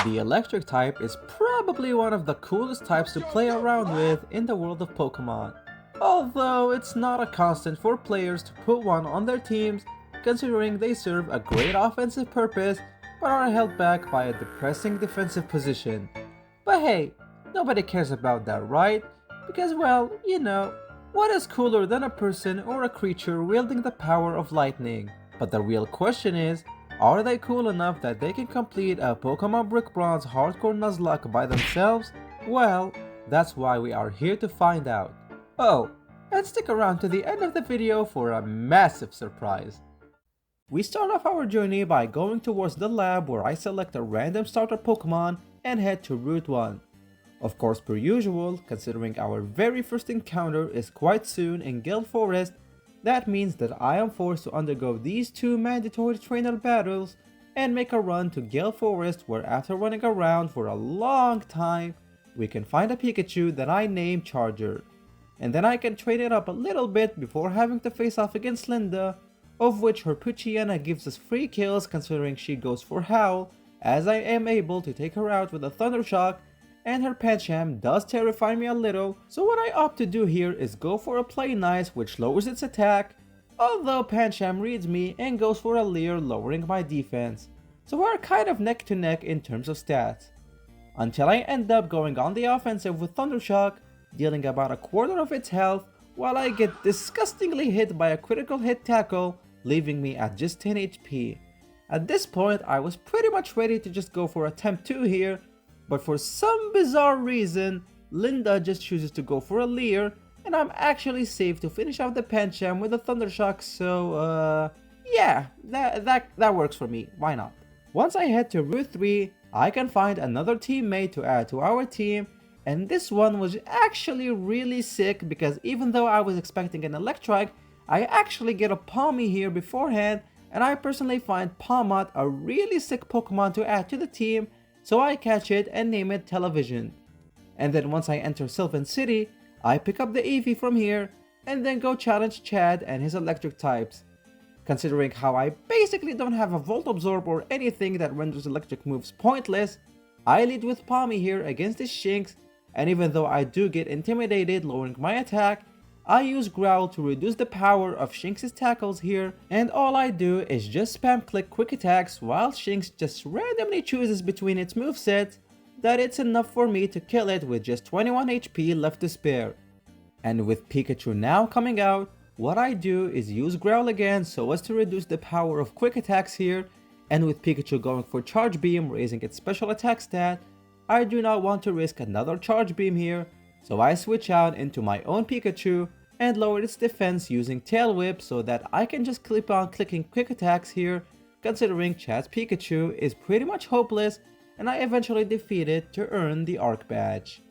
The electric type is probably one of the coolest types to play around with in the world of Pokemon. Although it's not a constant for players to put one on their teams, considering they serve a great offensive purpose but are held back by a depressing defensive position. But hey, nobody cares about that, right? Because well, what is cooler than a person or a creature wielding the power of lightning? But the real question is, are they cool enough that they can complete a Pokémon Brick Bronze hardcore Nuzlocke by themselves? Well, that's why we are here to find out. Oh, and stick around to the end of the video for a massive surprise. We start off our journey by going towards the lab where I select a random starter Pokemon and head to Route 1. Of course, per usual, considering our very first encounter is quite soon in Guild Forest, that means that I am forced to undergo these two mandatory trainer battles and make a run to Guild Forest where after running around for a long time, we can find a Pikachu that I name Charger. And then I can train it up a little bit before having to face off against Linda, of which her Poochyena gives us free kills considering she goes for Howl, as I am able to take her out with a Thunder Shock, and her Pancham does terrify me a little, so what I opt to do here is go for a Play Nice which lowers its attack, although Pancham reads me and goes for a Leer lowering my defense, so we're kind of neck to neck in terms of stats. Until I end up going on the offensive with Thunder Shock, dealing about a quarter of its health, while I get disgustingly hit by a critical hit tackle, leaving me at just 10 HP. At this point I was pretty much ready to just go for attempt 2 here, but for some bizarre reason, Linda just chooses to go for a Leer, and I'm actually safe to finish off the Pancham with a Thunder Shock, so yeah, that works for me, why not? Once I head to Route 3, I can find another teammate to add to our team, and this one was actually really sick because even though I was expecting an Electrike, I actually get a Palmy here beforehand, and I personally find Palmot a really sick Pokemon to add to the team, so I catch it and name it Television. And then once I enter Sylvan City, I pick up the Eevee from here, and then go challenge Chad and his electric types. Considering how I basically don't have a Volt Absorb or anything that renders electric moves pointless, I lead with Palmy here against this Shinx, and even though I do get intimidated lowering my attack, I use Growl to reduce the power of Shinx's tackles here, and all I do is just spam click quick attacks while Shinx just randomly chooses between its movesets that it's enough for me to kill it with just 21 HP left to spare. And with Pikachu now coming out, what I do is use Growl again so as to reduce the power of quick attacks here, and with Pikachu going for Charge Beam raising its special attack stat, I do not want to risk another Charge Beam here, so I switch out into my own Pikachu and lower its defense using Tail Whip so that I can just keep on clicking quick attacks here, considering Chad's Pikachu is pretty much hopeless and I eventually defeat it to earn the Arc Badge.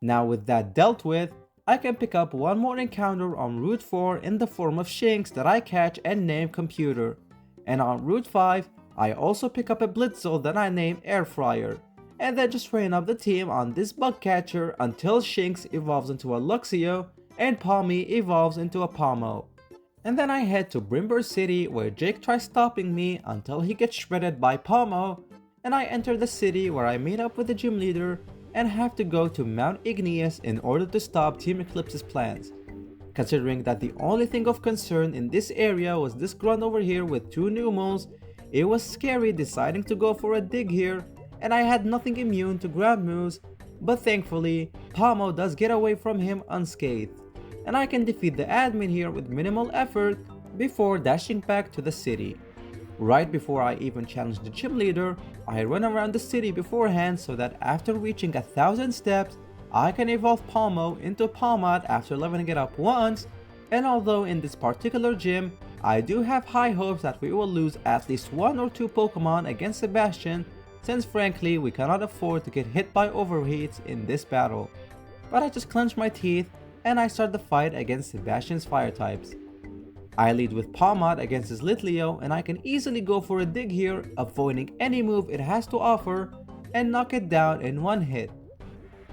Now with that dealt with, I can pick up one more encounter on Route 4 in the form of Shinx that I catch and name Computer, and on Route 5 I also pick up a Blitzel that I name Air Fryer, and then just train up the team on this bug catcher until Shinx evolves into a Luxio and Palmy evolves into a Palmo. And then I head to Brimber City where Jake tries stopping me until he gets shredded by Palmo, and I enter the city where I meet up with the gym leader and have to go to Mount Igneous in order to stop Team Eclipse's plans. Considering that the only thing of concern in this area was this grunt over here with 2 new moves, it was scary deciding to go for a dig here, and I had nothing immune to ground moves, but thankfully, Palmo does get away from him unscathed, and I can defeat the admin here with minimal effort before dashing back to the city. Right before I even challenge the gym leader, I run around the city beforehand so that after reaching 1,000 steps, I can evolve Palmo into Palmot after leveling it up once, and although in this particular gym, I do have high hopes that we will lose at least 1 or 2 Pokemon against Sebastian, since frankly we cannot afford to get hit by overheats in this battle. But I just clench my teeth and I start the fight against Sebastian's fire types. I lead with Palmot against his Litleo, and I can easily go for a dig here, avoiding any move it has to offer and knock it down in one hit.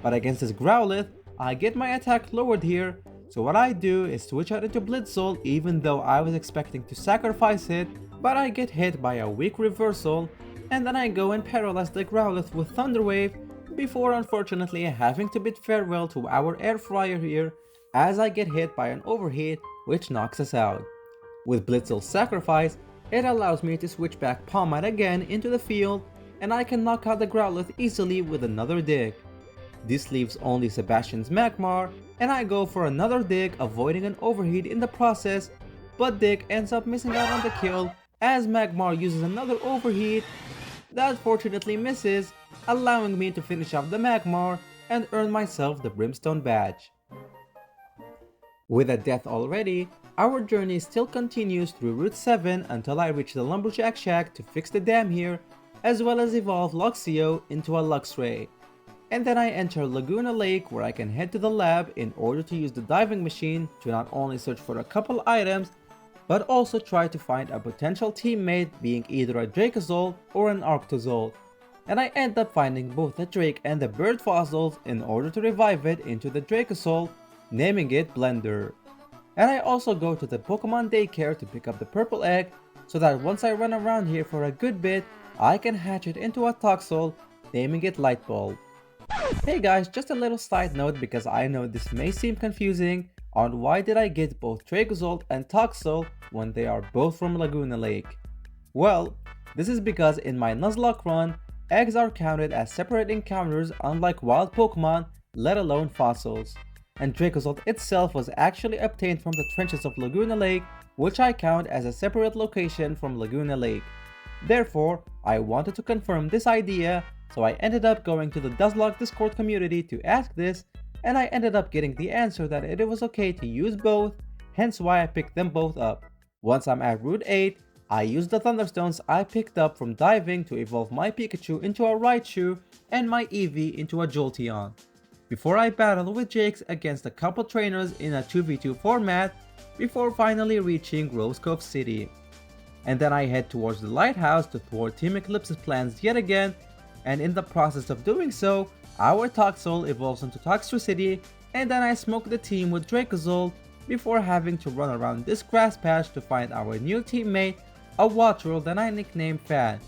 But against his Growlithe, I get my attack lowered here, so what I do is switch out into Blitzel even though I was expecting to sacrifice it, but I get hit by a weak reversal, and then I go and paralyze the Growlithe with Thunder Wave before unfortunately having to bid farewell to our air fryer here as I get hit by an overheat which knocks us out. With Blitzel's sacrifice, it allows me to switch back Palmite again into the field and I can knock out the Growlithe easily with another dig. This leaves only Sebastian's Magmar and I go for another dig, avoiding an overheat in the process, but Dig ends up missing out on the kill as Magmar uses another overheat that fortunately misses, allowing me to finish off the Magmar and earn myself the Brimstone badge. With a death already, our journey still continues through Route 7 until I reach the Lumberjack Shack to fix the dam here, as well as evolve Luxio into a Luxray. And then I enter Laguna Lake where I can head to the lab in order to use the diving machine to not only search for a couple items, but also try to find a potential teammate being either a Dracozolt or an Arctozolt. And I end up finding both the Drake and the bird fossils in order to revive it into the Dracozolt, naming it Blender. And I also go to the Pokemon daycare to pick up the purple egg so that once I run around here for a good bit, I can hatch it into a Toxel, naming it Lightbulb. Hey guys, just a little side note because I know this may seem confusing on why did I get both Dracozolt and Toxel when they are both from Laguna Lake. Well, this is because in my Nuzlocke run, eggs are counted as separate encounters unlike wild Pokemon, let alone fossils. And Dracozolt itself was actually obtained from the trenches of Laguna Lake, which I count as a separate location from Laguna Lake. Therefore, I wanted to confirm this idea, so I ended up going to the Nuzlocke Discord community to ask this, and I ended up getting the answer that it was okay to use both, hence why I picked them both up. Once I'm at Route 8, I use the Thunderstones I picked up from diving to evolve my Pikachu into a Raichu and my Eevee into a Jolteon, before I battle with Jakes against a couple trainers in a 2v2 format, before finally reaching Rose Cove City. And then I head towards the lighthouse to thwart Team Eclipse's plans yet again, and in the process of doing so, our Toxel evolves into Toxtricity City, and then I smoke the team with Dracozolt before having to run around this grass patch to find our new teammate, a Wattrel that I nicknamed Fan,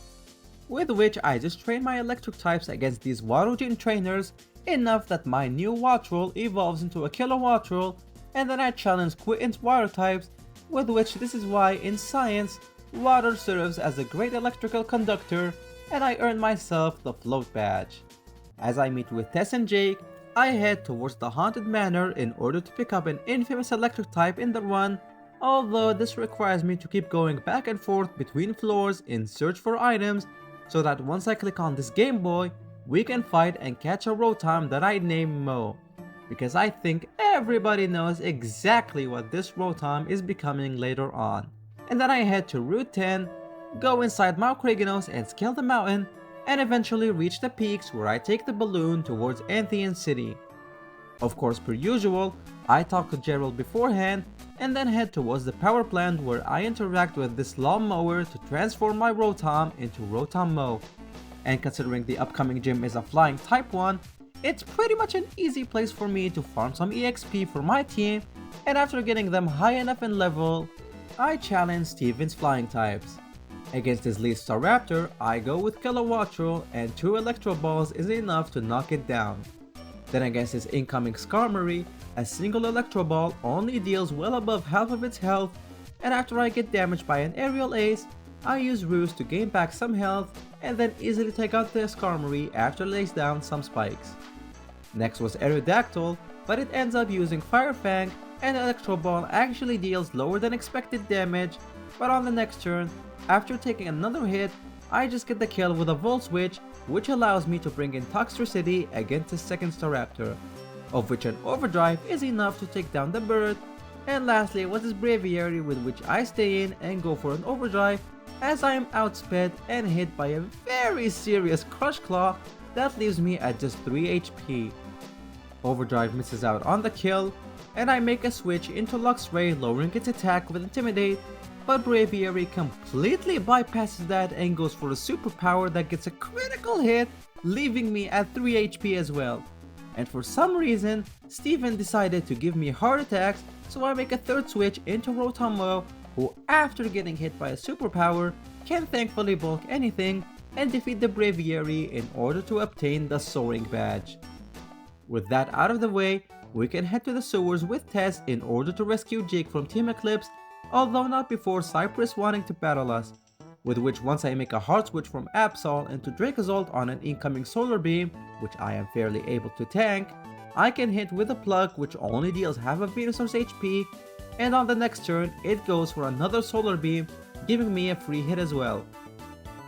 with which I just train my electric types against these Watergen trainers enough that my new Wattrel evolves into a Killer Wattrel, and then I challenge Quinton's water types, with which this is why in science, water serves as a great electrical conductor, and I earn myself the Float badge. As I meet with Tess and Jake, I head towards the Haunted Manor in order to pick up an infamous electric type in the run, although this requires me to keep going back and forth between floors in search for items, so that once I click on this Game Boy, we can fight and catch a Rotom that I name Mo, because I think everybody knows exactly what this Rotom is becoming later on. And then I head to Route 10, go inside Mount Kragenos and scale the mountain, and eventually reach the peaks where I take the balloon towards Anthean City. Of course, per usual, I talk to Gerald beforehand and then head towards the power plant where I interact with this lawnmower to transform my Rotom into Rotom Mo. And considering the upcoming gym is a flying type 1, it's pretty much an easy place for me to farm some EXP for my team, and after getting them high enough in level, I challenge Steven's flying types. Against his lead Staraptor, I go with Killer Wattrel and 2 Electro Balls is enough to knock it down. Then against his incoming Skarmory, a single Electro Ball only deals well above half of its health, and after I get damaged by an Aerial Ace, I use Roost to gain back some health and then easily take out the Skarmory after it lays down some spikes. Next was Aerodactyl, but it ends up using Fire Fang and Electro Ball actually deals lower than expected damage, but on the next turn, after taking another hit, I just get the kill with a Volt Switch, which allows me to bring in Toxtricity against the second Staraptor, of which an Overdrive is enough to take down the bird, and lastly was this Braviary with which I stay in and go for an Overdrive as I am outsped and hit by a very serious Crush Claw that leaves me at just 3 HP. Overdrive misses out on the kill, and I make a switch into Luxray lowering its attack with Intimidate, but Braviary completely bypasses that and goes for a superpower that gets a critical hit, leaving me at 3 HP as well. And for some reason, Steven decided to give me heart attacks, so I make a third switch into Rotom Mo, who after getting hit by a superpower, can thankfully bulk anything, and defeat the Braviary in order to obtain the Soaring Badge. With that out of the way, we can head to the sewers with Tess in order to rescue Zeke from Team Eclipse, although not before Cypress wanting to battle us, with which once I make a hard switch from Absol into Dracozolt on an incoming Solar Beam, which I am fairly able to tank, I can hit with a Plug which only deals half of Venusaur's HP, and on the next turn it goes for another Solar Beam, giving me a free hit as well.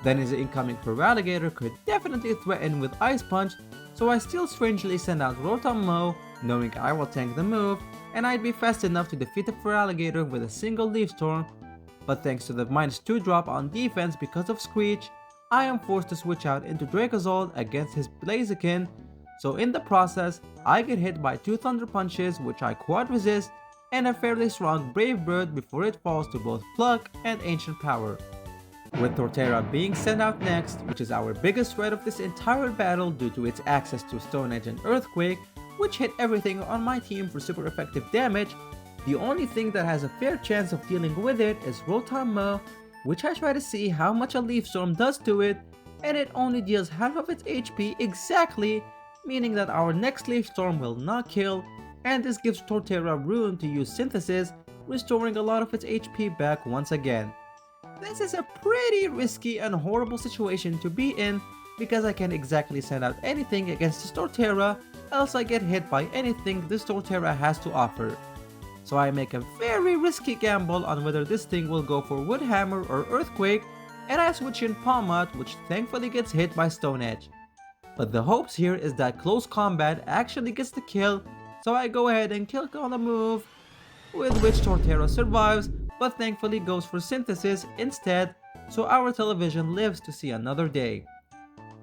Then his incoming Feraligatr could definitely threaten with Ice Punch, so I still strangely send out Rotom Mow, knowing I will tank the move, and I'd be fast enough to defeat the Feraligatr with a single Leaf Storm, but thanks to the -2 drop on defense because of Screech, I am forced to switch out into Dracozolt against his Blaziken, so in the process, I get hit by 2 Thunder Punches which I quad resist, and a fairly strong Brave Bird before it falls to both Pluck and Ancient Power. With Torterra being sent out next, which is our biggest threat of this entire battle due to its access to Stone Edge and Earthquake, which hit everything on my team for super effective damage, the only thing that has a fair chance of dealing with it is Rotom Mow, which I try to see how much a Leaf Storm does to it, and it only deals half of its HP exactly, meaning that our next Leaf Storm will not kill, and this gives Torterra room to use Synthesis, restoring a lot of its HP back once again. This is a pretty risky and horrible situation to be in, because I can't exactly send out anything against this Torterra, else I get hit by anything this Torterra has to offer. So I make a very risky gamble on whether this thing will go for Wood Hammer or Earthquake, and I switch in Palmot, which thankfully gets hit by Stone Edge. But the hopes here is that close combat actually gets the kill, so I go ahead and kill on the move, with which Torterra survives, but thankfully goes for Synthesis instead, so our television lives to see another day.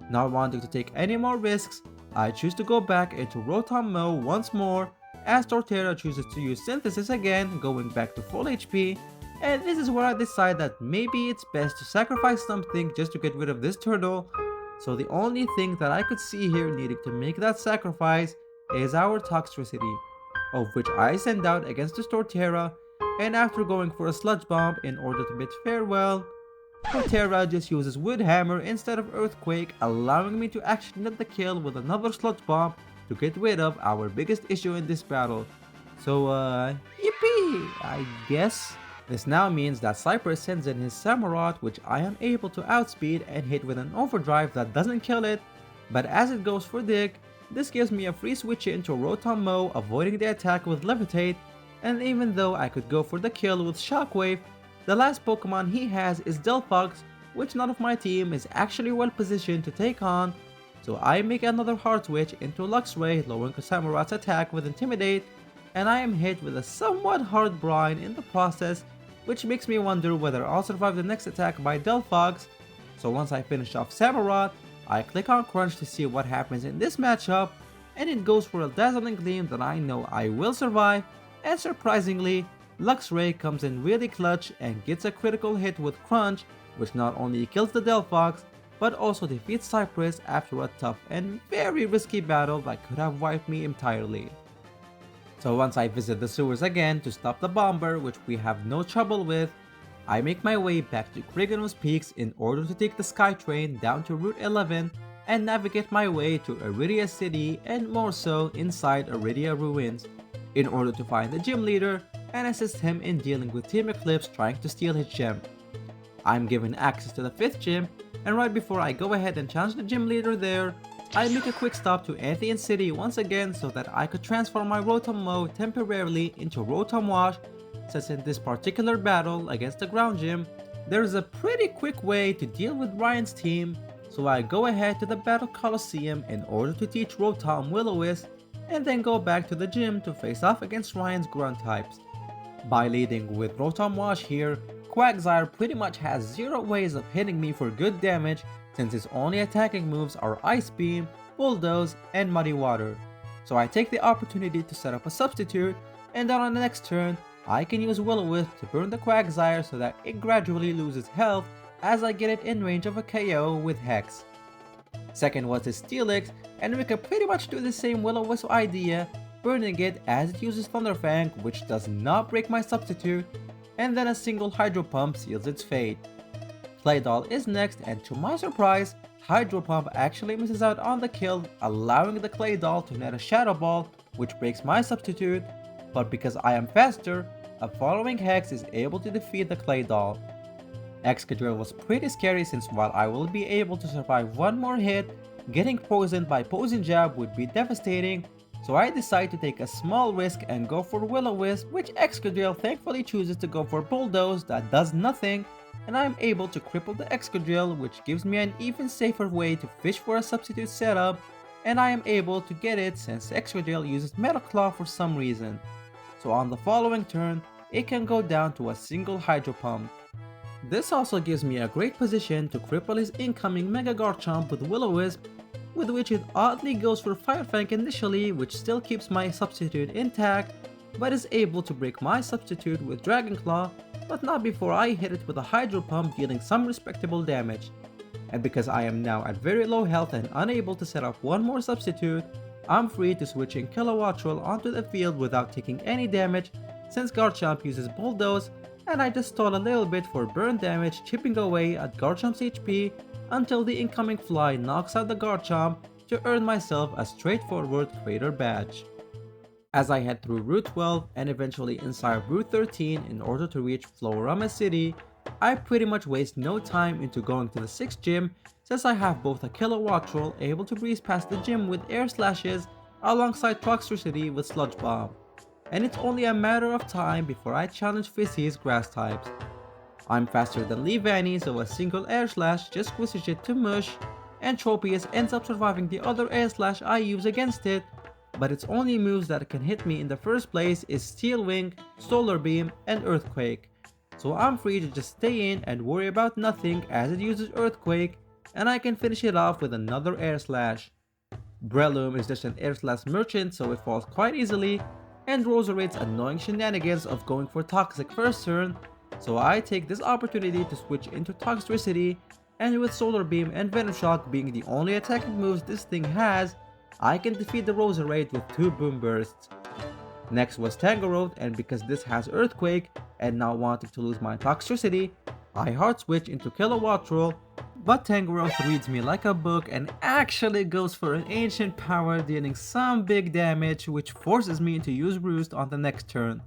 Not wanting to take any more risks, I choose to go back into Rotom Mow once more, as Torterra chooses to use Synthesis again, going back to full HP, and this is where I decide that maybe it's best to sacrifice something just to get rid of this turtle, so the only thing that I could see here needing to make that sacrifice is our Toxtricity, of which I send out against the Torterra, and after going for a Sludge Bomb in order to bid farewell, Torterra just uses Wood Hammer instead of Earthquake, allowing me to actually net the kill with another Sludge Bomb to get rid of our biggest issue in this battle. So yippee, I guess. This now means that Cypress sends in his Samurott, which I am able to outspeed and hit with an overdrive that doesn't kill it, but as it goes for Dig, this gives me a free switch into Rotom Mow, avoiding the attack with Levitate, and even though I could go for the kill with Shockwave, the last Pokemon he has is Delphox, which none of my team is actually well positioned to take on, so I make another hard switch into Luxray, lowering Samurott's attack with Intimidate, and I am hit with a somewhat hard brine in the process, which makes me wonder whether I'll survive the next attack by Delphox. So once I finish off Samurott, I click on Crunch to see what happens in this matchup, and it goes for a Dazzling Gleam that I know I will survive, and surprisingly, Luxray comes in really clutch and gets a critical hit with Crunch, which not only kills the Delphox, but also defeats Cypress after a tough and very risky battle that could have wiped me entirely. So once I visit the sewers again to stop the Bomber, which we have no trouble with, I make my way back to Kriganos Peaks in order to take the SkyTrain down to Route 11 and navigate my way to Iridia City, and more so inside Iridia Ruins, in order to find the gym leader and assist him in dealing with Team Eclipse trying to steal his gem. I'm given access to the 5th gym, and right before I go ahead and challenge the gym leader there, I make a quick stop to Athenian City once again so that I could transform my Rotom Mow temporarily into Rotom Wash, since in this particular battle against the ground gym, there is a pretty quick way to deal with Ryan's team, so I go ahead to the Battle Coliseum in order to teach Rotom Will-O-Wisp, and then go back to the gym to face off against Ryan's ground types. By leading with Rotom Wash here, Quagsire pretty much has 0 ways of hitting me for good damage, since his only attacking moves are Ice Beam, Bulldoze, and Muddy Water. So I take the opportunity to set up a substitute, and then on the next turn, I can use Will-O-Wisp to burn the Quagsire so that it gradually loses health as I get it in range of a KO with Hex. Second was his Steelix, and we can pretty much do the same Will-O-Wisp idea, burning it as it uses Thunder Fang, which does not break my substitute, and then a single Hydro Pump seals its fate. Clay Doll is next, and to my surprise, Hydro Pump actually misses out on the kill, allowing the Clay Doll to net a Shadow Ball, which breaks my substitute, but because I am faster, a following Hex is able to defeat the Clay Doll. Excadrill was pretty scary since while I will be able to survive one more hit, getting poisoned by Poison Jab would be devastating, so I decide to take a small risk and go for Will-O-Wisp, which Excadrill thankfully chooses to go for Bulldoze that does nothing, and I am able to cripple the Excadrill, which gives me an even safer way to fish for a substitute setup, and I am able to get it since Excadrill uses Metal Claw for some reason. So on the following turn, it can go down to a single Hydro Pump. This also gives me a great position to cripple his incoming Mega Garchomp with Will-O-Wisp, with which it oddly goes for Fire Fang initially, which still keeps my substitute intact, but is able to break my substitute with Dragon Claw, but not before I hit it with a Hydro Pump, dealing some respectable damage. And because I am now at very low health and unable to set up one more substitute, I'm free to switch in Kilowattrel onto the field without taking any damage, since Garchomp uses Bulldoze, and I just stall a little bit for burn damage, chipping away at Garchomp's HP until the incoming fly knocks out the Garchomp to earn myself a straightforward Crater badge. As I head through Route 12 and eventually inside Route 13 in order to reach Florama City, I pretty much waste no time into going to the 6th gym, since I have both a Kilowattrel able to breeze past the gym with Air Slashes alongside Toxtricity with Sludge Bomb, and it's only a matter of time before I challenge Vissy's grass types. I'm faster than Leavanny, so a single Air Slash just squishes it to mush, and Tropius ends up surviving the other Air Slash I use against it, but its only moves that can hit me in the first place is Steel Wing, Solar Beam, and Earthquake, so I'm free to just stay in and worry about nothing as it uses Earthquake, and I can finish it off with another Air Slash. Breloom is just an Air Slash merchant, so it falls quite easily, and Roserade's annoying shenanigans of going for Toxic first turn, so I take this opportunity to switch into Toxtricity, and with Solar Beam and Venom Shock being the only attacking moves this thing has, I can defeat the Roserade with 2 Boom Bursts. Next was Tangrowth, and because this has Earthquake, and not wanting to lose my Toxtricity, I hard switch into Kilowattrel, but Tangrowth reads me like a book and actually goes for an Ancient Power, dealing some big damage, which forces me to use Roost on the next turn.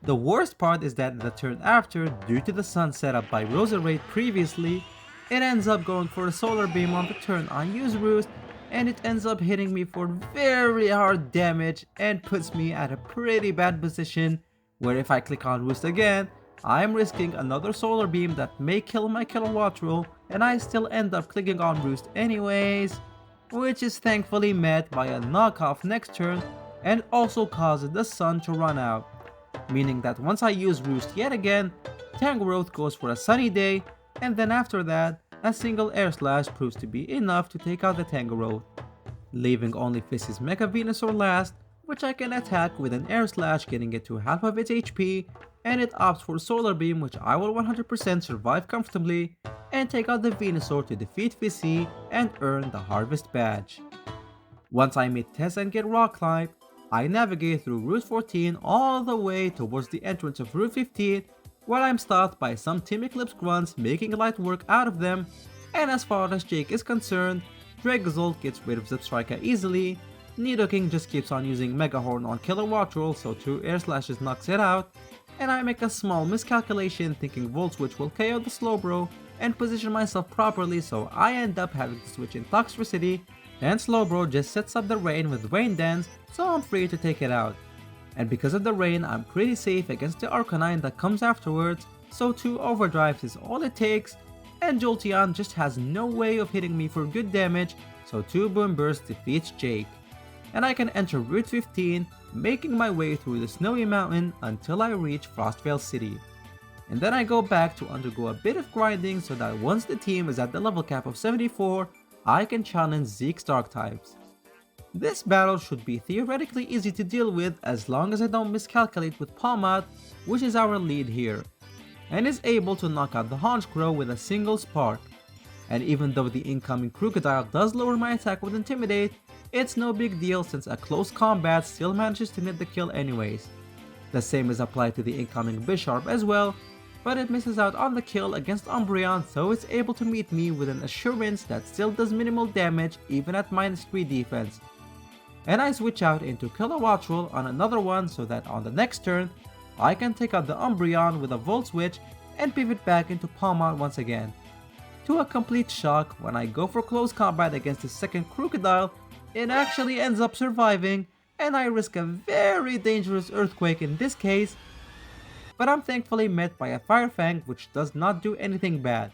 The worst part is that the turn after, due to the Sun set up by Roserade previously, it ends up going for a Solar Beam on the turn I use Roost, and it ends up hitting me for very hard damage and puts me at a pretty bad position, where if I click on Roost again, I am risking another Solar Beam that may kill my Kilowattrel, and I still end up clicking on Roost anyways, which is thankfully met by a knockoff next turn and also causes the Sun to run out, meaning that once I use Roost yet again, Tangrowth goes for a Sunny Day, and then after that, a single Air Slash proves to be enough to take out the Tangrowth, leaving only Vissy's Mega Venusaur last, which I can attack with an Air Slash, getting it to half of its HP, and it opts for Solar Beam, which I will 100% survive comfortably, and take out the Venusaur to defeat Vissy and earn the Harvest badge. Once I meet Tess and get Rock Climb, I navigate through Route 14 all the way towards the entrance of Route 15, where I'm stopped by some Team Eclipse grunts making light work out of them, and as far as Jake is concerned, Dragozolt gets rid of Zipstrika easily, Nidoking just keeps on using Mega Horn on Kilowattrel, so 2 Air Slashes knocks it out, and I make a small miscalculation thinking Volt Switch will KO the Slowbro and position myself properly, so I end up having to switch in Toxtricity, and Slowbro just sets up the rain with Rain Dance, so I'm free to take it out. And because of the rain, I'm pretty safe against the Arcanine that comes afterwards, so 2 Overdrives is all it takes, and Jolteon just has no way of hitting me for good damage, so 2 Boom Bursts defeats Jake. And I can enter Route 15, making my way through the snowy mountain until I reach Frostvale City. And then I go back to undergo a bit of grinding so that once the team is at the level cap of 74, I can challenge Zeke's Dark types. This battle should be theoretically easy to deal with as long as I don't miscalculate with Palmat, which is our lead here, and is able to knock out the Honchkrow with a single spark. And even though the incoming Crocodile does lower my attack with Intimidate, it's no big deal since a close combat still manages to net the kill anyways. The same is applied to the incoming Bisharp as well, but it misses out on the kill against Umbreon, so it's able to meet me with an assurance that still does minimal damage even at -3 defense. And I switch out into Kilowattrel on another one so that on the next turn, I can take out the Umbreon with a Volt Switch and pivot back into Palmont once again. To a complete shock, when I go for close combat against the second Crocodile, it actually ends up surviving, and I risk a very dangerous Earthquake in this case, but I'm thankfully met by a Fire Fang which does not do anything bad.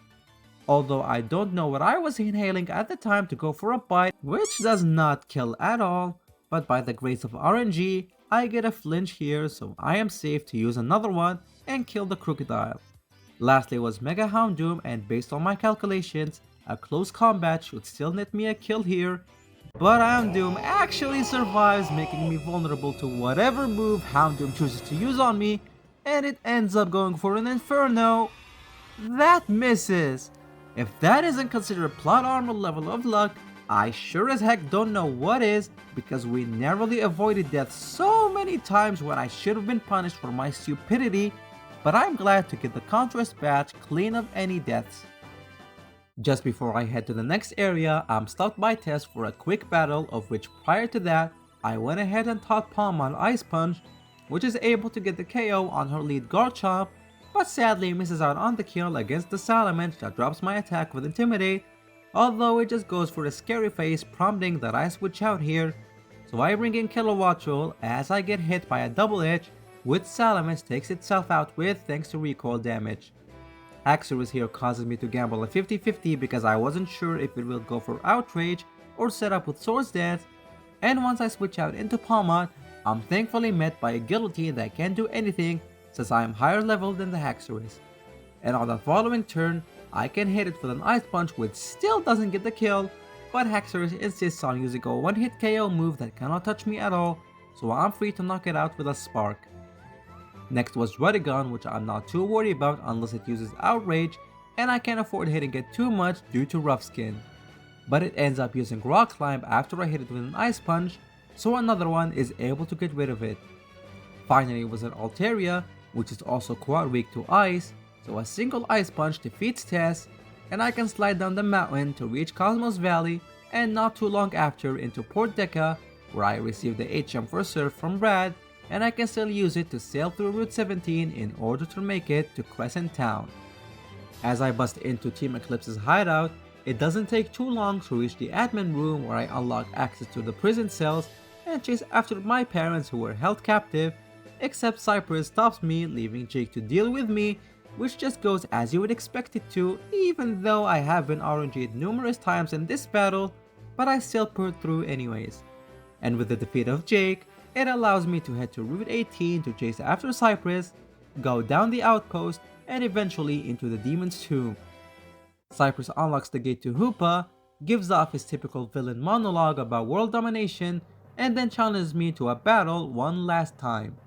Although I don't know what I was inhaling at the time to go for a bite, which does not kill at all, but by the grace of RNG, I get a flinch here, so I am safe to use another one and kill the Crocodile. Lastly was Mega Houndoom, and based on my calculations, a close combat should still net me a kill here, but Houndoom actually survives, making me vulnerable to whatever move Houndoom chooses to use on me, and it ends up going for an Inferno. That misses! If that isn't considered plot armor level of luck, I sure as heck don't know what is, because we narrowly avoided death so many times when I should have been punished for my stupidity, but I'm glad to get the contrast badge clean of any deaths. Just before I head to the next area, I'm stopped by Tess for a quick battle, of which prior to that, I went ahead and taught Palmon Ice Punch, which is able to get the KO on her lead Garchomp, but sadly misses out on the kill against the Salamence that drops my attack with Intimidate, although it just goes for a scary face, prompting that I switch out here, so I bring in Kilowattrel as I get hit by a double edge, which Salamence takes itself out with thanks to recoil damage. Haxorus here causes me to gamble a 50-50 because I wasn't sure if it will go for Outrage or set up with Swords Dance, and once I switch out into Palmont, I'm thankfully met by a Guillotine that can't do anything since I am higher level than the Haxorus. And on the following turn, I can hit it with an Ice Punch which still doesn't get the kill, but Haxorus insists on using a one-hit KO move that cannot touch me at all, so I'm free to knock it out with a Spark. Next was Ruddigon, which I'm not too worried about unless it uses Outrage, and I can't afford hitting it too much due to Rough Skin. But it ends up using Rock Climb after I hit it with an Ice Punch, so another one is able to get rid of it. Finally was an Altaria, which is also quite weak to Ice, so a single Ice Punch defeats Tess, and I can slide down the mountain to reach Cosmos Valley, and not too long after into Port Deca, where I receive the HM for Surf from Brad, and I can still use it to sail through Route 17 in order to make it to Crescent Town. As I bust into Team Eclipse's hideout, it doesn't take too long to reach the admin room where I unlock access to the prison cells and chase after my parents who were held captive, except Cypress stops me, leaving Jake to deal with me, which just goes as you would expect it to, even though I have been RNG'd numerous times in this battle, but I still pulled through anyways. And with the defeat of Jake, it allows me to head to Route 18 to chase after Cypress, go down the outpost, and eventually into the Demon's Tomb. Cypress unlocks the gate to Hoopa, gives off his typical villain monologue about world domination, and then challenges me to a battle one last time.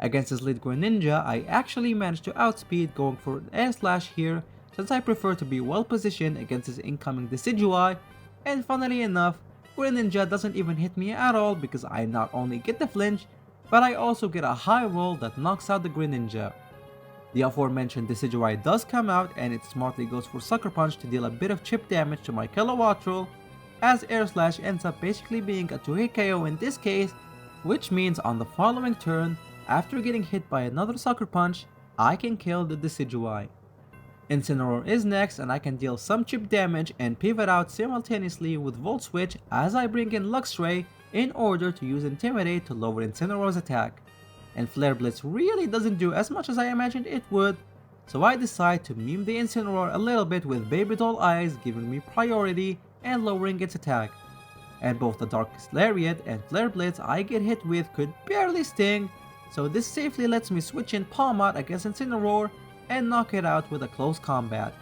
Against his lead Greninja, I actually managed to outspeed, going for an air slash here since I prefer to be well positioned against his incoming Decidueye, and funnily enough, Greninja doesn't even hit me at all because I not only get the flinch, but I also get a high roll that knocks out the Greninja. The aforementioned Decidueye does come out, and it smartly goes for Sucker Punch to deal a bit of chip damage to my Kilowattrel, as Air Slash ends up basically being a 2-hit KO in this case, which means on the following turn, after getting hit by another Sucker Punch, I can kill the Decidueye. Incineroar is next, and I can deal some chip damage and pivot out simultaneously with Volt Switch as I bring in Luxray in order to use Intimidate to lower Incineroar's attack. And Flare Blitz really doesn't do as much as I imagined it would, so I decide to meme the Incineroar a little bit with Baby Doll Eyes, giving me priority and lowering its attack. And both the Darkest Lariat and Flare Blitz I get hit with could barely sting, so this safely lets me switch in Palmot against Incineroar and knock it out with a close combat.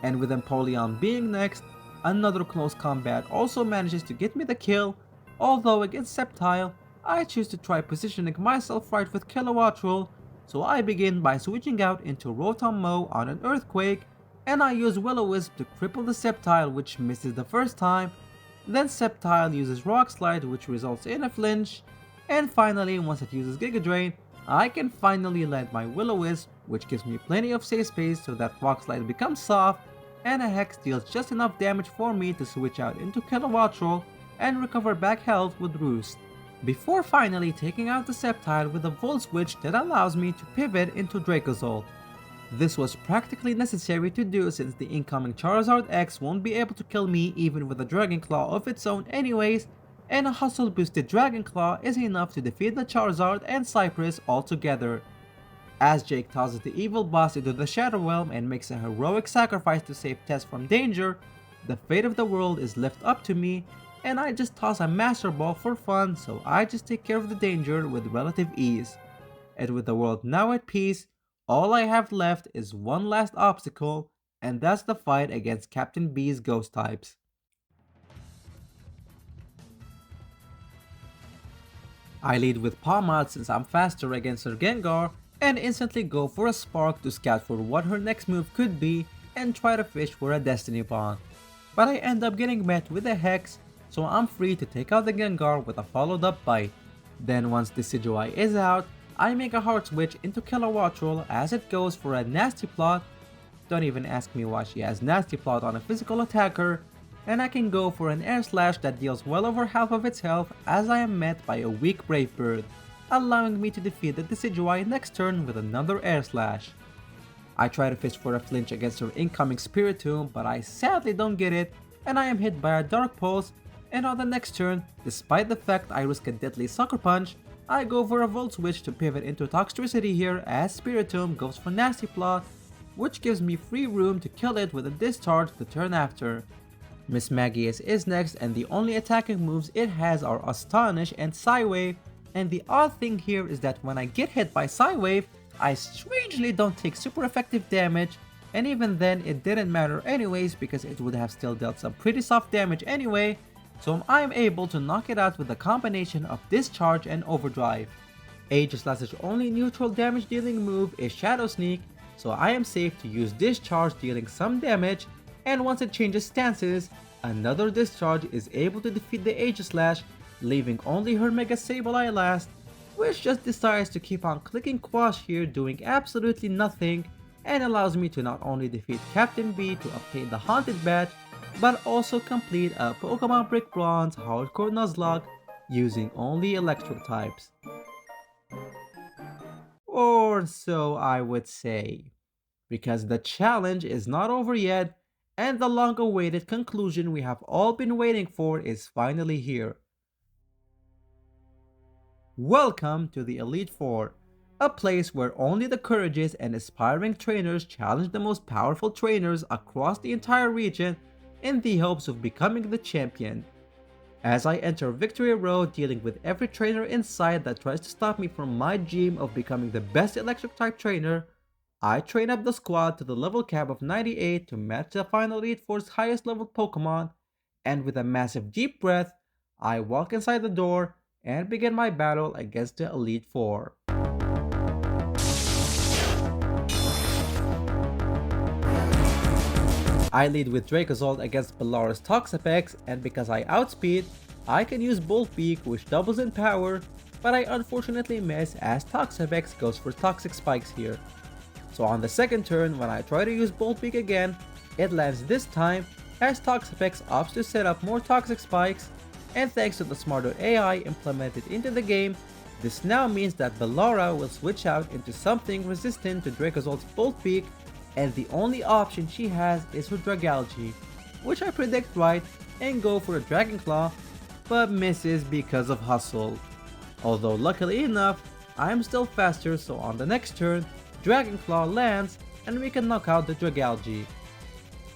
And with Empoleon being next, another close combat also manages to get me the kill, although against Sceptile, I choose to try positioning myself right with Kilowattrel, so I begin by switching out into Rotom-Mow on an Earthquake, and I use Will-O-Wisp to cripple the Sceptile, which misses the first time, then Sceptile uses Rock Slide, which results in a flinch, and finally once it uses Giga Drain, I can finally land my Will-O-Wisp which gives me plenty of safe space so that Rock Slide becomes soft, and a Hex deals just enough damage for me to switch out into Kilowattrel and recover back health with Roost, before finally taking out the Sceptile with a Volt Switch that allows me to pivot into Dracozolt. This was practically necessary to do since the incoming Charizard X won't be able to kill me even with a Dragon Claw of its own anyways, and a Hustle boosted Dragon Claw is enough to defeat the Charizard and Cypress altogether. As Jake tosses the evil boss into the Shadow Realm and makes a heroic sacrifice to save Tess from danger, the fate of the world is left up to me, and I just toss a Master Ball for fun, so I just take care of the danger with relative ease. And with the world now at peace, all I have left is one last obstacle, and that's the fight against Captain B's ghost types. I lead with Palmod since I'm faster against her Gengar, and instantly go for a Spark to scout for what her next move could be and try to fish for a Destiny Bond. But I end up getting met with a Hex, so I'm free to take out the Gengar with a followed up bite. Then once Decidueye is out, I make a hard switch into Kilowattrel as it goes for a Nasty Plot. Don't even ask me why she has Nasty Plot on a physical attacker, and I can go for an Air Slash that deals well over half of its health as I am met by a weak Brave Bird, allowing me to defeat the Decidueye next turn with another Air Slash. I try to fish for a flinch against her incoming Spiritomb, but I sadly don't get it, and I am hit by a Dark Pulse, and on the next turn, despite the fact I risk a deadly Sucker Punch, I go for a Volt Switch to pivot into Toxtricity here as Spiritomb goes for Nasty Plot, which gives me free room to kill it with a Discharge the turn after. Miss Magius is next, and the only attacking moves it has are Astonish and Psywave, and the odd thing here is that when I get hit by Psywave, I strangely don't take super effective damage, and even then it didn't matter anyways because it would have still dealt some pretty soft damage anyway, so I am able to knock it out with a combination of Discharge and Overdrive. Aegislash's only neutral damage dealing move is Shadow Sneak, so I am safe to use Discharge dealing some damage, and once it changes stances, another Discharge is able to defeat the Aegislash, leaving only her Mega Sableye last, which just decides to keep on clicking Quash here doing absolutely nothing, and allows me to not only defeat Captain B to obtain the Haunted Badge, but also complete a Pokémon Brick Bronze Hardcore Nuzlocke using only electric types. Or so I would say, because the challenge is not over yet, and the long-awaited conclusion we have all been waiting for is finally here. Welcome to the Elite Four, a place where only the courageous and aspiring trainers challenge the most powerful trainers across the entire region in the hopes of becoming the champion. As I enter Victory Road dealing with every trainer inside that tries to stop me from my dream of becoming the best electric type trainer, I train up the squad to the level cap of 98 to match the final Elite Four's highest leveled Pokemon, and with a massive deep breath, I walk inside the door and begin my battle against the Elite Four. I lead with Dracozolt against Bellara's Toxapex, and because I outspeed, I can use Bolt Beak which doubles in power, but I unfortunately miss as Toxapex goes for Toxic Spikes here. So on the second turn when I try to use Bolt Beak again, it lands this time as Toxapex opts to set up more Toxic Spikes, and thanks to the smarter AI implemented into the game, this now means that Bellara will switch out into something resistant to Dracozolt's Bolt Beak, and the only option she has is her Dragalge, which I predict right and go for a Dragon Claw, but misses because of Hustle. Although luckily enough, I am still faster, so on the next turn, Dragon Claw lands and we can knock out the Dragalge.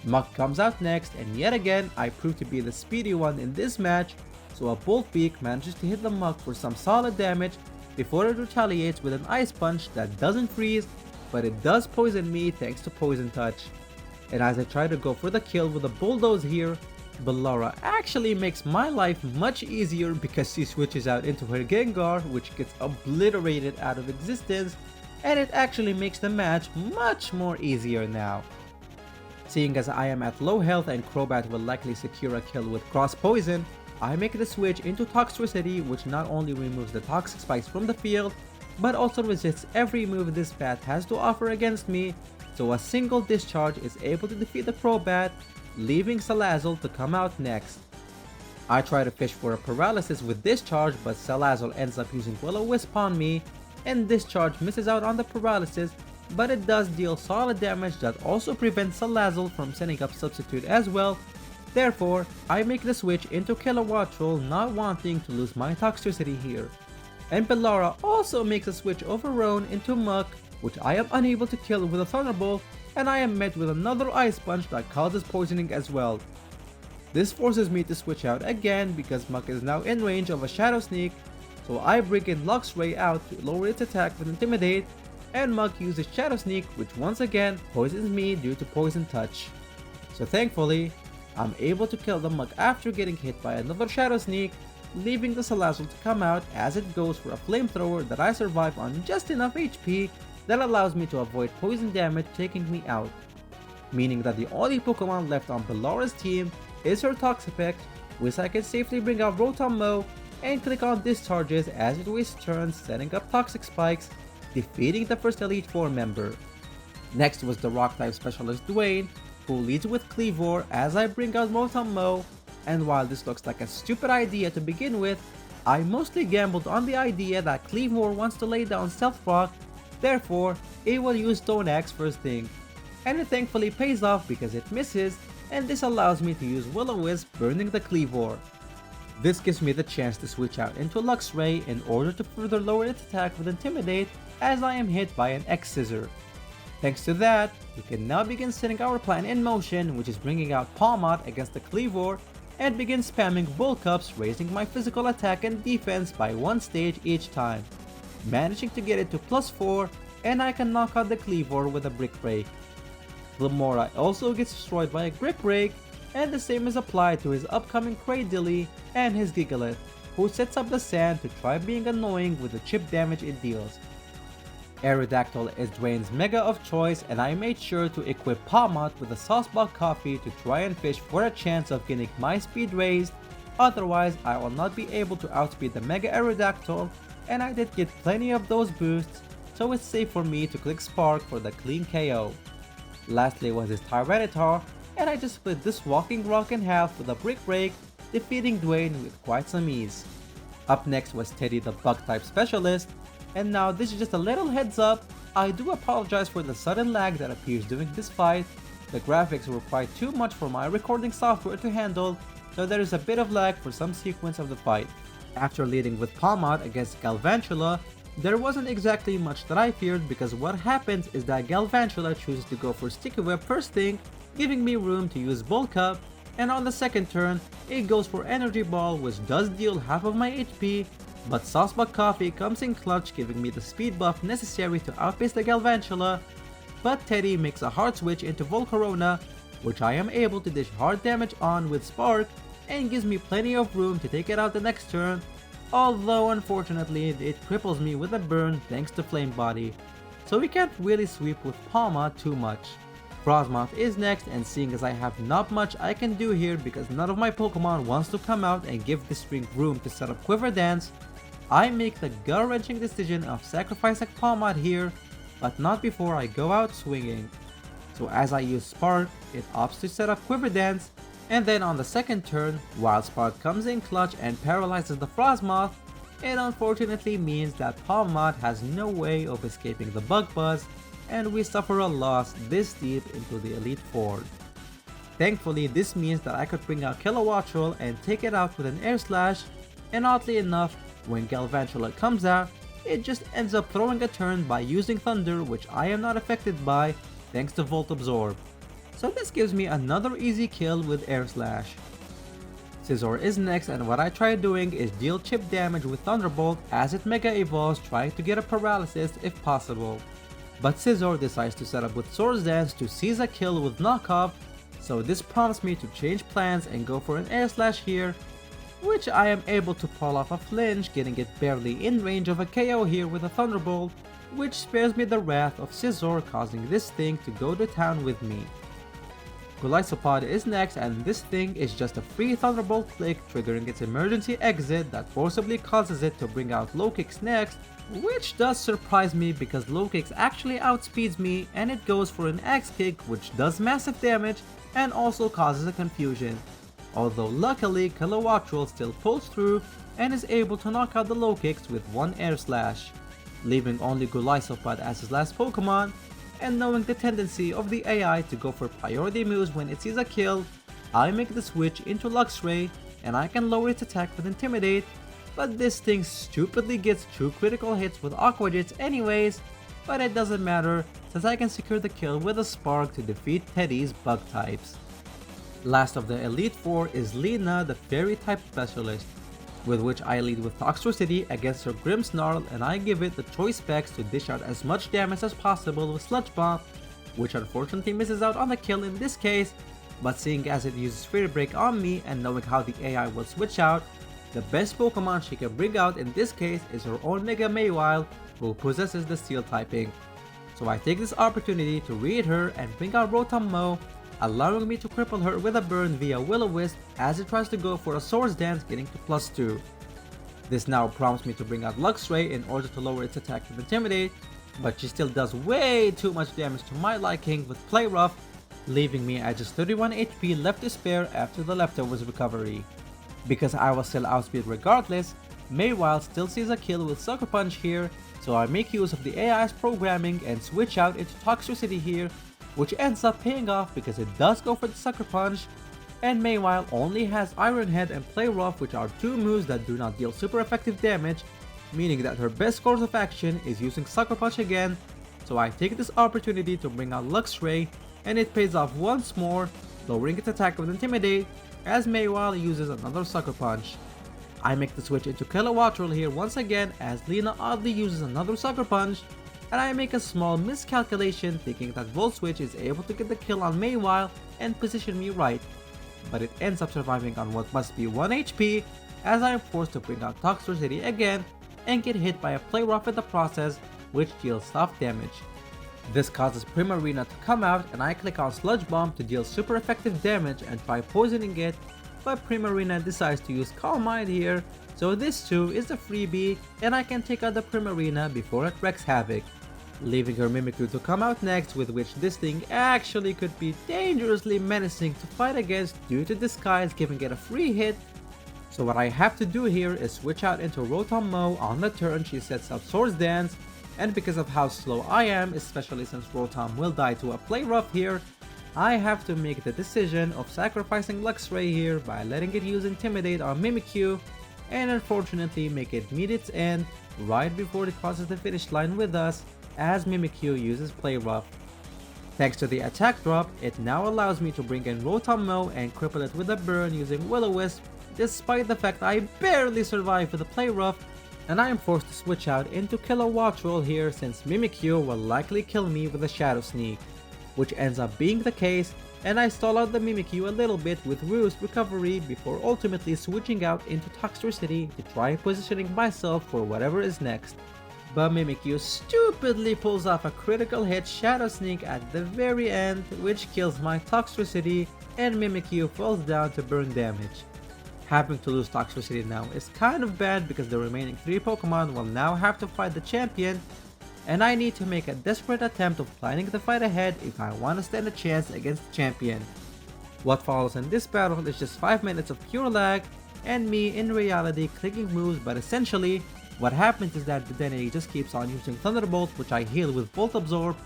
Muk comes out next, and yet again I prove to be the speedy one in this match, so a Bolt Beak manages to hit the Muk for some solid damage before it retaliates with an Ice Punch that doesn't freeze, but it does poison me thanks to Poison Touch. And as I try to go for the kill with a Bulldoze here, Bellara actually makes my life much easier because she switches out into her Gengar, which gets obliterated out of existence, and it actually makes the match much more easier now. Seeing as I am at low health and Crobat will likely secure a kill with Cross Poison, I make the switch into Toxtricity, which not only removes the Toxic Spikes from the field, but also resists every move this bat has to offer against me, so a single discharge is able to defeat the Crobat, leaving Salazzle to come out next. I try to fish for a paralysis with discharge, but Salazzle ends up using Will-O-Wisp on me, and discharge misses out on the paralysis, but it does deal solid damage that also prevents Salazzle from setting up substitute as well. Therefore, I make the switch into Kilowattrel, not wanting to lose my toxicity here. And Bellara also makes a switch over Roan into Muck, which I am unable to kill with a Thunderbolt, and I am met with another Ice Punch that causes poisoning as well. This forces me to switch out again because Muck is now in range of a Shadow Sneak, so I bring in Luxray out to lower its attack with Intimidate, and Muck uses Shadow Sneak, which once again poisons me due to Poison Touch. So thankfully, I'm able to kill the Muck after getting hit by another Shadow Sneak, leaving the Salazzle to come out as it goes for a Flamethrower that I survive on just enough HP that allows me to avoid poison damage taking me out. Meaning that the only Pokemon left on Bellara's team is her Toxapex, which I can safely bring out Rotom-Mow and click on Discharges as it wastes turns setting up Toxic Spikes, defeating the first Elite Four member. Next was the Rock-type specialist Dwayne, who leads with Kleavor as I bring out Rotom-Mow, and while this looks like a stupid idea to begin with, I mostly gambled on the idea that Kleavor wants to lay down Stealth Rock, therefore it will use Stone Axe first thing. And it thankfully pays off because it misses, and this allows me to use Will-O-Wisp burning the Kleavor. This gives me the chance to switch out into Luxray in order to further lower its attack with Intimidate as I am hit by an X-Scissor. Thanks to that, we can now begin setting our plan in motion, which is bringing out Pawmot against the Kleavor and begin spamming Bulk Ups, raising my physical attack and defense by one stage each time, managing to get it to +4, and I can knock out the Kleavor with a Brick Break. Bellara also gets destroyed by a Brick Break, and the same is applied to his upcoming Cradily and his Gigalith, who sets up the sand to try being annoying with the chip damage it deals. Aerodactyl is Dwayne's Mega of choice, and I made sure to equip Pawmot with a Sauceball Coffee to try and fish for a chance of getting my speed raised, otherwise I will not be able to outspeed the Mega Aerodactyl, and I did get plenty of those boosts, so it's safe for me to click Spark for the clean KO. Lastly was his Tyranitar, and I just split this Walking Rock in half with a Brick Break, defeating Dwayne with quite some ease. Up next was Teddy the Bug-type specialist, and now this is just a little heads up, I do apologize for the sudden lag that appears during this fight. The graphics were quite too much for my recording software to handle, so there is a bit of lag for some sequence of the fight. After leading with Pawmot against Galvantula, there wasn't exactly much that I feared because what happens is that Galvantula chooses to go for Sticky Web first thing, giving me room to use Bulk Up, and on the second turn, it goes for Energy Ball, which does deal half of my HP, but Sauceball Coffee comes in clutch, giving me the speed buff necessary to outpace the Galvantula, but Teddy makes a hard switch into Volcarona, which I am able to dish hard damage on with Spark, and gives me plenty of room to take it out the next turn, although unfortunately it cripples me with a burn thanks to Flame Body, so we can't really sweep with Pawmot too much. Frosmoth is next, and seeing as I have not much I can do here because none of my Pokemon wants to come out and give this string room to set up Quiver Dance, I make the gut-wrenching decision of sacrificing Pawmot here, but not before I go out swinging. So as I use Spark, it opts to set up Quiver Dance, and then on the second turn, Wild Spark comes in clutch and paralyzes the Frosmoth. It unfortunately means that Pawmot has no way of escaping the Bug Buzz, and we suffer a loss this deep into the Elite Four. Thankfully, this means that I could bring out Kilowattrel and take it out with an Air Slash, and oddly enough, when Galvantula comes out, it just ends up throwing a turn by using Thunder, which I am not affected by thanks to Volt Absorb. So this gives me another easy kill with Air Slash. Scizor is next, and what I try doing is deal chip damage with Thunderbolt as it Mega Evolves, trying to get a paralysis if possible. But Scizor decides to set up with Swords Dance to seize a kill with Knockoff, so this prompts me to change plans and go for an Air Slash here, which I am able to pull off a flinch, getting it barely in range of a KO here with a Thunderbolt, which spares me the wrath of Scizor, causing this thing to go to town with me. Golisopod is next, and this thing is just a free Thunderbolt click triggering its emergency exit that forcibly causes it to bring out low kicks next, which does surprise me because low kicks actually outspeeds me and it goes for an X kick which does massive damage and also causes a confusion. Although luckily Kilowattrel still pulls through and is able to knock out the low kicks with one air slash, leaving only Golisopod as his last Pokemon. And knowing the tendency of the AI to go for priority moves when it sees a kill, I make the switch into Luxray and I can lower its attack with Intimidate, but this thing stupidly gets 2 critical hits with Aqua Jets anyways, but it doesn't matter since I can secure the kill with a Spark to defeat Teddy's bug types. Last of the Elite Four is Lena, the Fairy type specialist, with which I lead with Toxtricity against her Grimmsnarl, and I give it the choice specs to dish out as much damage as possible with Sludge Bomb, which unfortunately misses out on the kill in this case, but seeing as it uses Fairy Break on me and knowing how the AI will switch out, the best Pokemon she can bring out in this case is her own Mega Mawile, who possesses the Steel typing. So I take this opportunity to read her and bring out Rotom Mow, allowing me to cripple her with a burn via Will-O-Wisp as it tries to go for a Swords Dance getting to +2. This now prompts me to bring out Luxray in order to lower its attack with Intimidate, but she still does way too much damage to my liking with Play Rough, leaving me at just 31 HP left to spare after the leftovers recovery. Because I was still outspeed regardless, Mawile still sees a kill with Sucker Punch here, so I make use of the AI's programming and switch out into Toxtricity here, which ends up paying off because it does go for the Sucker Punch, and Mawile only has Iron Head and Play Rough, which are 2 moves that do not deal super effective damage, meaning that her best course of action is using Sucker Punch again, so I take this opportunity to bring out Luxray, and it pays off once more, lowering its attack with Intimidate, as Mawile uses another Sucker Punch. I make the switch into Kilowattrel here once again as Lena oddly uses another Sucker Punch, and I make a small miscalculation thinking that Volt Switch is able to get the kill on Mawile and position me right, but it ends up surviving on what must be 1 HP as I am forced to bring out Toxtricity again and get hit by a Play Rough in the process, which deals soft damage. This causes Primarina to come out and I click on Sludge Bomb to deal super effective damage and try poisoning it, but Primarina decides to use Calm Mind here, so this too is a freebie and I can take out the Primarina before it wreaks havoc, leaving her Mimikyu to come out next, with which this thing actually could be dangerously menacing to fight against due to Disguise giving it a free hit. So what I have to do here is switch out into Rotom Mow on the turn she sets up Swords Dance, and because of how slow I am, especially since Rotom will die to a Play Rough here, I have to make the decision of sacrificing Luxray here by letting it use Intimidate on Mimikyu, and unfortunately make it meet its end right before it crosses the finish line with us, as Mimikyu uses Play Rough. Thanks to the attack drop, it now allows me to bring in Rotom Mow and cripple it with a burn using Will-O-Wisp, despite the fact I barely survived with a Play Rough, and I am forced to switch out into Kilowattrel here since Mimikyu will likely kill me with a Shadow Sneak, which ends up being the case, and I stall out the Mimikyu a little bit with Roost recovery before ultimately switching out into Toxtricity to try positioning myself for whatever is next. But Mimikyu stupidly pulls off a critical hit Shadow Sneak at the very end, which kills my Toxtricity, and Mimikyu falls down to burn damage. Having to lose Toxtricity now is kind of bad because the remaining 3 Pokemon will now have to fight the champion, and I need to make a desperate attempt of planning the fight ahead if I want to stand a chance against the champion. What follows in this battle is just 5 minutes of pure lag, and me in reality clicking moves, but essentially, what happens is that the Denny just keeps on using Thunderbolt, which I heal with Volt Absorb.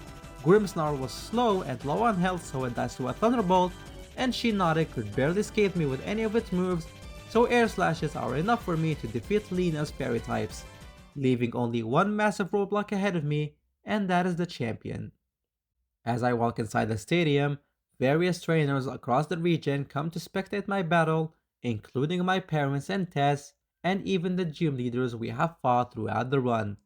Grimmsnarl was slow and low on health, so it dies to a Thunderbolt, and Shiinotic could barely escape me with any of its moves, so Air Slashes are enough for me to defeat Lena's Fairy types, leaving only one massive roadblock ahead of me, and that is the champion. As I walk inside the stadium, various trainers across the region come to spectate my battle, including my parents and Tess, and even the gym leaders we have fought throughout the run.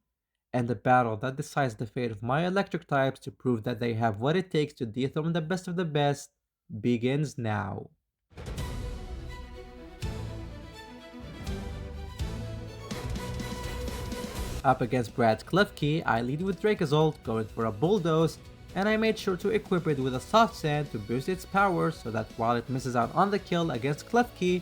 And the battle that decides the fate of my electric types to prove that they have what it takes to dethrone the best of the best begins now. Up against Brad's Klefki, I lead with Dracozolt, going for a Bulldoze, and I made sure to equip it with a soft sand to boost its power so that while it misses out on the kill against Klefki,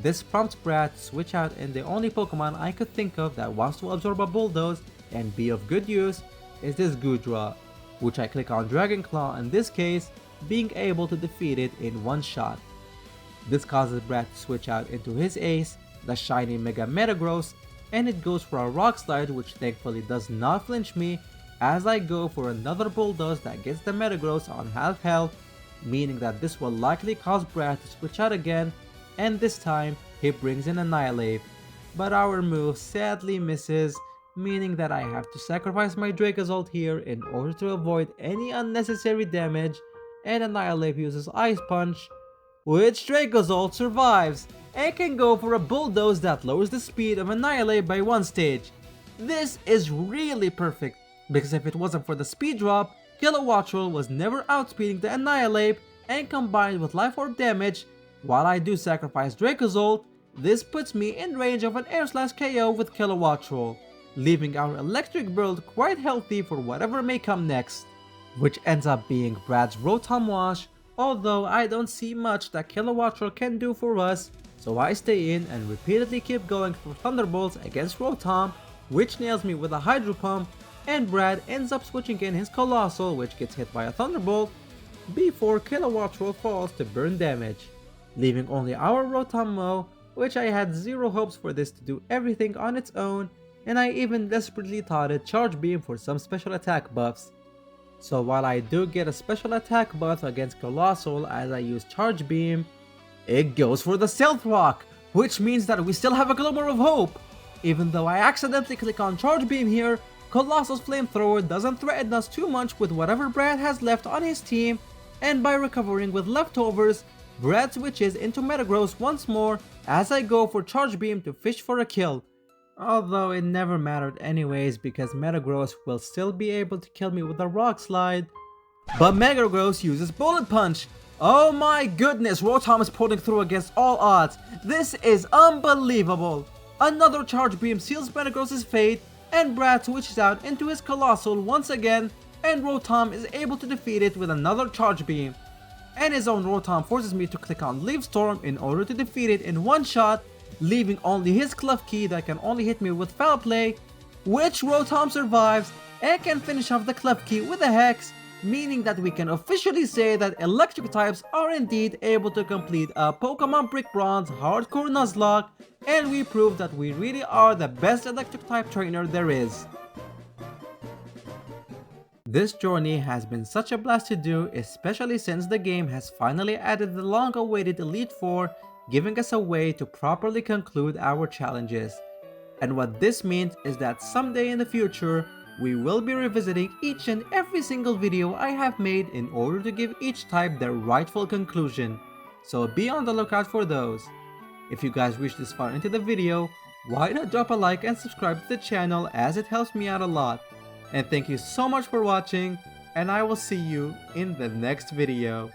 this prompts Brad to switch out, and the only Pokemon I could think of that wants to absorb a Bulldoze and be of good use is this Goodra, which I click on Dragon Claw, in this case being able to defeat it in one shot. This causes Brad to switch out into his ace, the shiny Mega Metagross, and it goes for a Rock Slide, which thankfully does not flinch me as I go for another Bulldoze that gets the Metagross on half health, meaning that this will likely cause Brad to switch out again, and this time he brings in Annihilate. But our move sadly misses, meaning that I have to sacrifice my Dracozolt here in order to avoid any unnecessary damage, and Annihilate uses Ice Punch, which Dracozolt survives and can go for a Bulldoze that lowers the speed of Annihilate by 1 stage. This is really perfect, because if it wasn't for the speed drop, Kilowattrel was never outspeeding the Annihilate, and combined with Life Orb damage, while I do sacrifice Dracozolt, this puts me in range of an Air Slash KO with Kilowattrel, leaving our electric build quite healthy for whatever may come next, which ends up being Brad's Rotom Wash, although I don't see much that Kilowattrel can do for us, so I stay in and repeatedly keep going for Thunderbolts against Rotom, which nails me with a Hydro Pump, and Brad ends up switching in his Colossal, which gets hit by a Thunderbolt, before Kilowattrel falls to burn damage, leaving only our Rotom, which I had zero hopes for this to do everything on its own, and I even desperately thought it Charge Beam for some special attack buffs. So while I do get a special attack buff against Colossal as I use Charge Beam, it goes for the Stealth Rock, which means that we still have a glimmer of hope. Even though I accidentally click on Charge Beam here, Colossal's Flamethrower doesn't threaten us too much with whatever Brad has left on his team, and by recovering with leftovers, Brad switches into Metagross once more as I go for Charge Beam to fish for a kill. Although it never mattered anyways because Metagross will still be able to kill me with a Rock Slide. But Metagross uses Bullet Punch! Oh my goodness, Rotom is pulling through against all odds. This is unbelievable! Another Charge Beam seals Metagross's fate, and Brad switches out into his Colossal once again, and Rotom is able to defeat it with another Charge Beam. And his own Rotom forces me to click on Leaf Storm in order to defeat it in one shot, leaving only his Klefki that can only hit me with Foul Play, which Rotom survives and can finish off the Klefki with a Hex, meaning that we can officially say that electric types are indeed able to complete a Pokémon Brick Bronze Hardcore Nuzlocke, and we prove that we really are the best electric type trainer there is. This journey has been such a blast to do, especially since the game has finally added the long awaited Elite Four, giving us a way to properly conclude our challenges. And what this means is that someday in the future, we will be revisiting each and every single video I have made in order to give each type their rightful conclusion, so be on the lookout for those. If you guys reached this far into the video, why not drop a like and subscribe to the channel as it helps me out a lot. And thank you so much for watching, and I will see you in the next video.